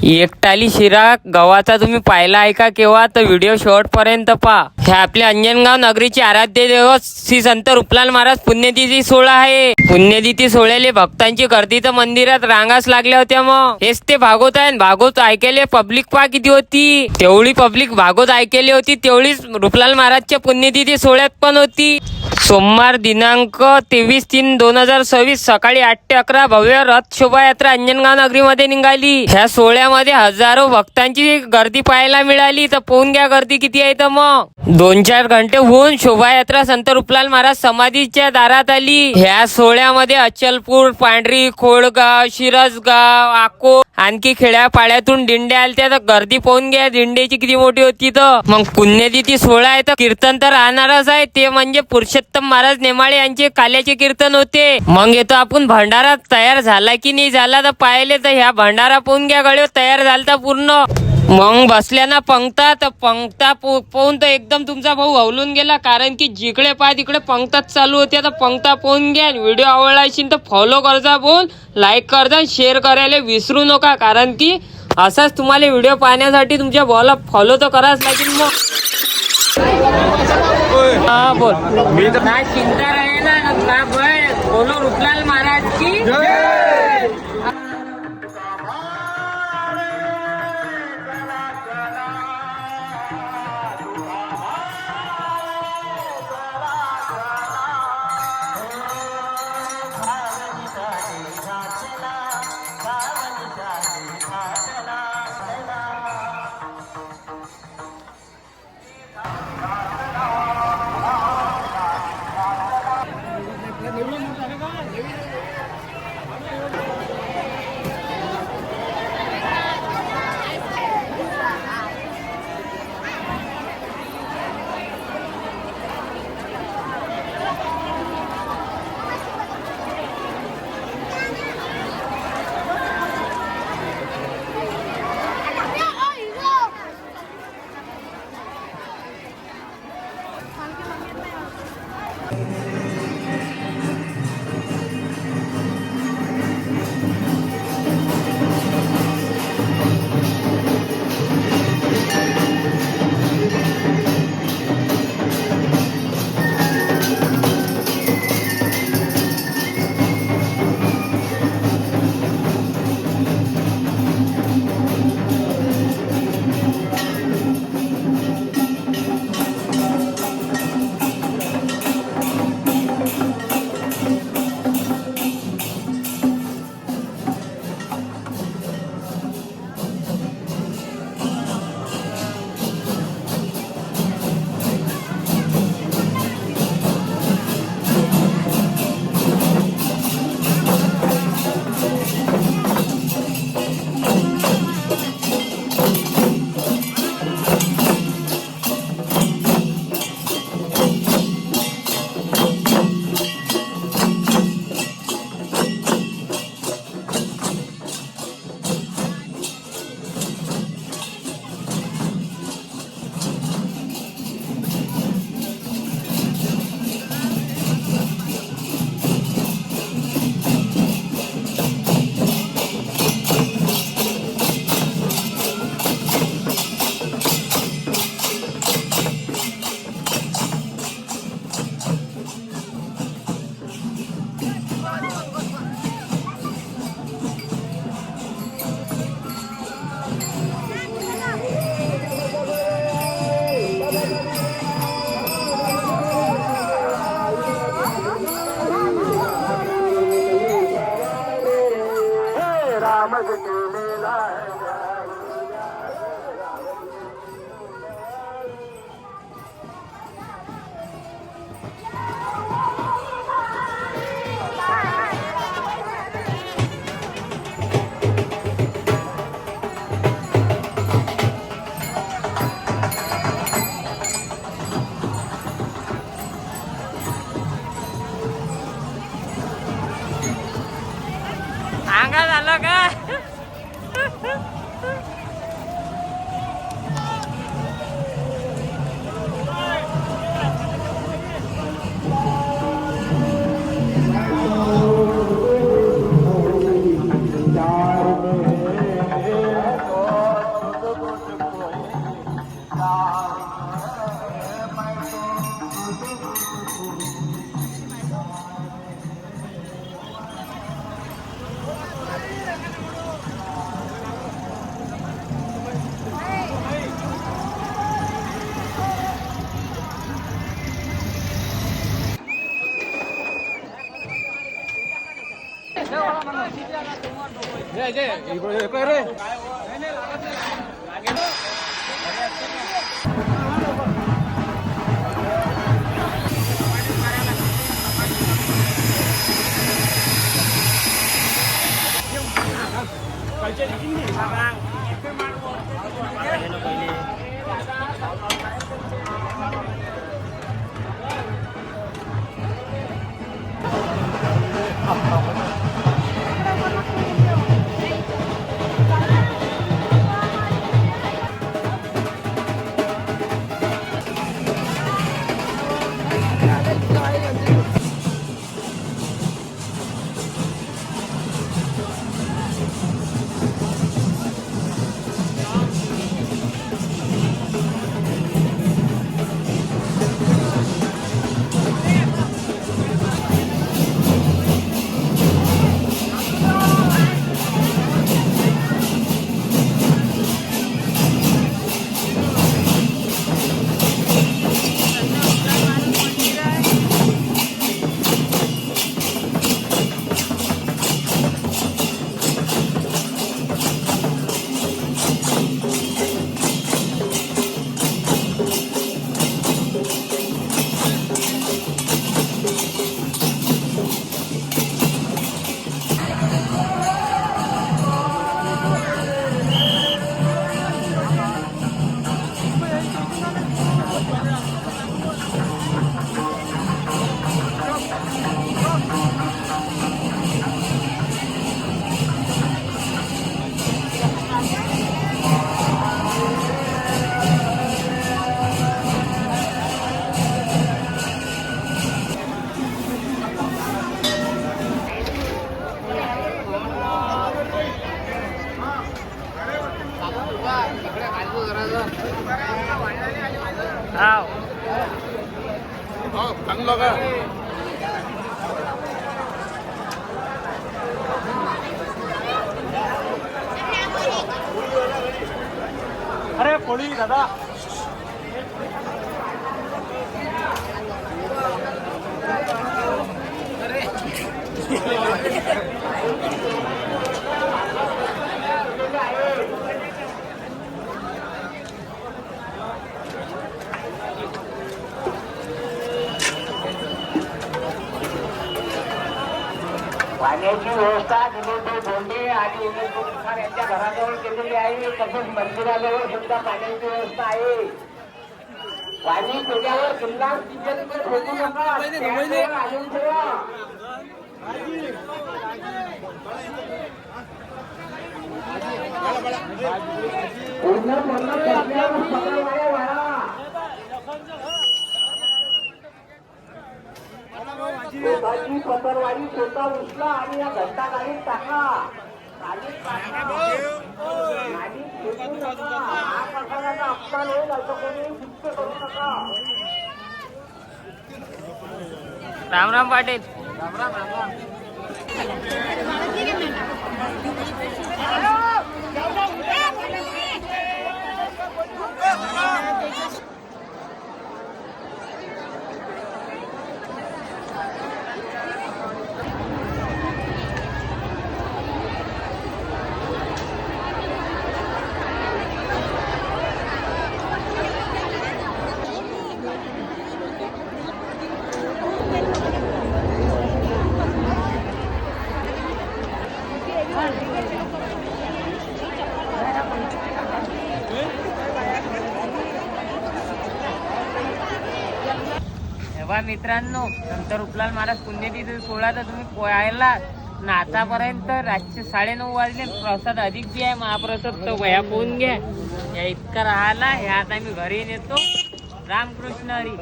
एकटाली शिरा गव्हाचा तुम्ही पाहिला आहे का केव्हा? तर व्हिडिओ शेवटपर्यंत पहा. हे आपल्या अंजनगाव नगरीचे आराध्य देव श्री संत रूपलाल महाराज पुण्यतिथी सोहळा आहे. पुण्यतिथी सोहळ्याले भक्तांची गर्दी तर मंदिरात रांगाच लागल्या होत्या. मग हेच ते भागवत आहे. भागवत ऐकायले पब्लिक पहा किती होती. तेवढी पब्लिक भागवत ऐकायली होती तेवढीच रूपलाल महाराजच्या पुण्यतिथी सोहळ्यात पण होती. सोमवार दिनांक 23/3/2026 सकाळी 8 ते 11 भव्य रथ शोभायात्रा अंजनगाव नगरीमध्ये निघाली. ह्या सोहळ्यामध्ये हजारो भक्तांची गर्दी पाहायला मिळाली. तर पाहून घ्या गर्दी किती आहे. तर मग 2-4 घंटे होऊन शोभायात्रा संत रूपलाल महाराज समाधीच्या दारात आली. ह्या सोहळ्यामध्ये अचलपूर, पांढरी, खोडगाव, शिरसगाव, आको आणखी खेड्यापाड्यातून दिंड्या आल्या. तर गर्दी पाहून घ्या दिंड्याची किती मोठी होती. तर मग पुण्यतिथी सोहळा आहे तर कीर्तन तर राहणारच आहे. ते म्हणजे पुरुषोत्तम महाराज नेमाळे यांचे काल्याचे कीर्तन होते. मग येतो आपण भंडारा तयार झाला की नाही झाला तर पाहिले. तर ह्या भंडारा पाहून घ्या गड्यो तयार झालता पूर्ण. मग बसल्या ना पंक्ता तर पंक्ता पाहून तर एकदम तुमचा भाऊ हवलून गेला. कारण की जिकडे पाय तिकडे पंक्ताच चालू होत्या. तर पंक्ता पाहून घ्या. व्हिडिओ आवडला असेल तर फॉलो करजा, बोल लाईक करजा, शेअर करायला विसरू नका. कारण की असाच तुम्हाला व्हिडिओ पाहण्यासाठी तुमच्या भावाला फॉलो तर कराच लागेल. मग हा बोल. मी तर ना चिंता राहिला ना बोलो रूपलाल महाराज की सांगा झालं का? चांगलं का अरे पोळी दादा पाण्याची व्यवस्था निलेशभाई बोंडे आणि उमेशभाई कुमार यांच्या घराजवळ केलेली आहे. तसेच मंदिराजवळ सुद्धा पाण्याची व्यवस्था आहे. पाणी त्याच्यावर किल्ला फेकू नका, त्याच्यावर आणून ठेवा. पूर्ण आपल्यावर पकडवाया वाढा. भाजी पत्रवाडी स्वतः उचला आणि या घंटा गाडीत टाका. गाडीत टाका आणि फेकू नका. हा प्रकाराचा अपमान होईल असं कोणी शिस्त करू नका. राम राम पाटील. राम राम राम राम. तेव्हा मित्रांनो, संत रूपलाल महाराज पुण्यतिथी सोहळा तर तुम्ही पोहायला ना आतापर्यंत रातचे 9:30 वाजले. प्रसाद अधिक बी आहे महाप्रसाद, तर वया पोहून घ्या. या इतका राहिला. या आता मी घरी नेतो. रामकृष्ण हरी.